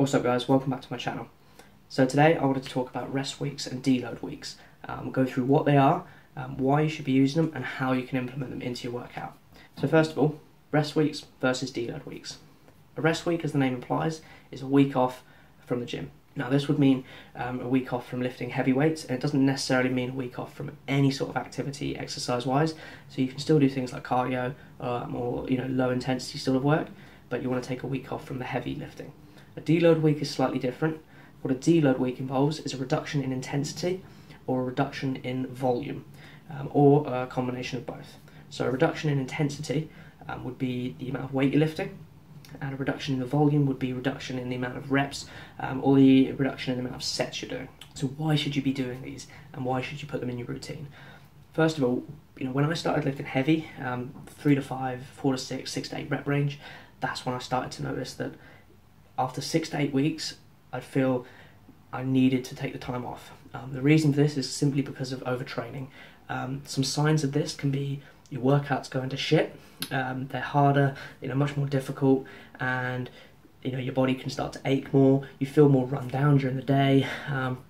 What's up guys, welcome back to my channel. So today I wanted to talk about rest weeks and deload weeks. Go through what they are, why you should be using them and how you can implement them into your workout. So first of all, rest weeks versus deload weeks. A rest week, as the name implies, is a week off from the gym. Now this would mean a week off from lifting heavy weights, and it doesn't necessarily mean a week off from any sort of activity exercise-wise. So you can still do things like cardio or low intensity sort of work, but you want to take a week off from the heavy lifting. A deload week is slightly different. What a deload week involves is a reduction in intensity or a reduction in volume, or a combination of both. So a reduction in intensity would be the amount of weight you're lifting, and a reduction in the volume would be a reduction in the amount of reps, or the reduction in the amount of sets you're doing. So why should you be doing these, and why should you put them in your routine? First of all, when I started lifting heavy, 3 to 5, 4 to 6, 6 to 8 rep range, that's when I started to notice that after 6 to 8 weeks, I'd feel I needed to take the time off. The reason for this is simply because of overtraining. Some signs of this can be your workouts going to shit, they're harder, much more difficult, and your body can start to ache more, you feel more run down during the day,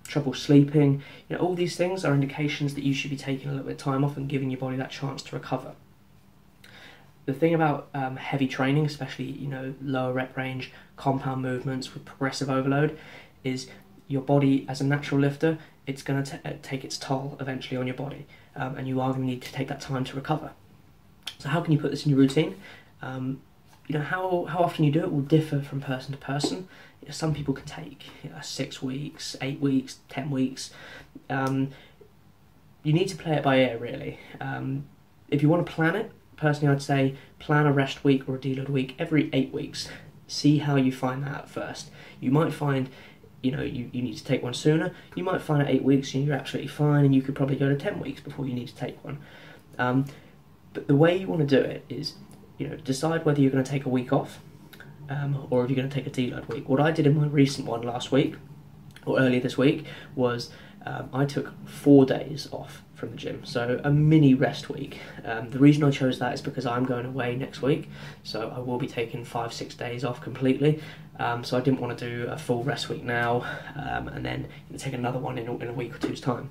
trouble sleeping. All these things are indications that you should be taking a little bit of time off and giving your body that chance to recover. The thing about heavy training, especially lower rep range, compound movements with progressive overload, is your body as a natural lifter, it's going to take its toll eventually on your body, and you are going to need to take that time to recover. So how can you put this in your routine? How often you do it will differ from person to person. Some people can take 6 weeks, 8 weeks, 10 weeks. You need to play it by ear, really. If you want to plan it, personally I'd say plan a rest week or a deload week every 8 weeks. See how you find that at first. You might find you need to take one sooner. You might find at 8 weeks you're absolutely fine, and you could probably go to 10 weeks before you need to take one. But the way you want to do it is, decide whether you're going to take a week off, or if you're going to take a deload week. What I did in my recent one last week, or earlier this week, was I took 4 days off from the gym, so a mini rest week. The reason I chose that is because I'm going away next week, so I will be taking 5-6 days off completely. So I didn't want to do a full rest week now, and then take another one in a week or two's time.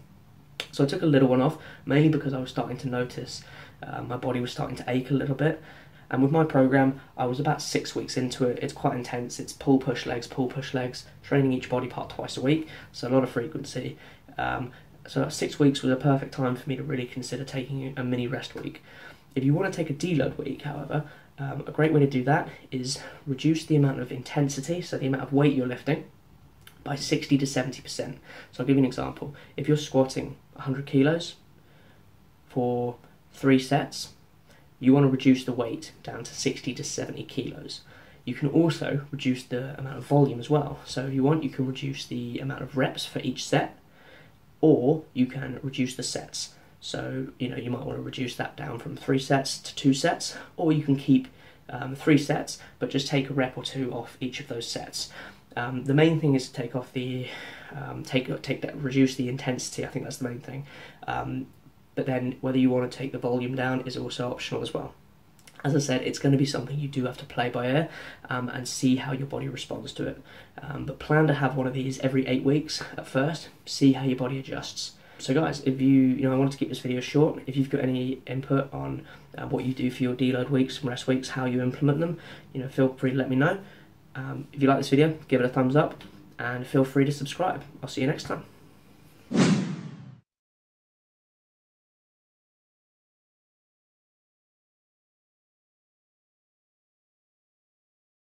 So I took a little one off, mainly because I was starting to notice my body was starting to ache a little bit. And with my program, I was about 6 weeks into it. It's quite intense. It's pull, push, legs, training each body part twice a week, so a lot of frequency. So 6 weeks was a perfect time for me to really consider taking a mini rest week. If you want to take a deload week, however, a great way to do that is reduce the amount of intensity, so the amount of weight you're lifting, by 60 to 70%. So I'll give you an example. If you're squatting 100 kilos for 3 sets, you want to reduce the weight down to 60 to 70 kilos. You can also reduce the amount of volume as well. So if you want, you can reduce the amount of reps for each set, or you can reduce the sets. So you might want to reduce that down from 3 sets to 2 sets, or you can keep 3 sets but just take a rep or 2 off each of those sets. The main thing is to take off the reduce the intensity. I think that's the main thing. But then whether you want to take the volume down is also optional as well. As I said, it's going to be something you do have to play by ear, and see how your body responds to it. But plan to have one of these every 8 weeks at first. See how your body adjusts. So guys, if I wanted to keep this video short. If you've got any input on what you do for your deload weeks and rest weeks, how you implement them, feel free to let me know. If you like this video, give it a thumbs up, and feel free to subscribe. I'll see you next time.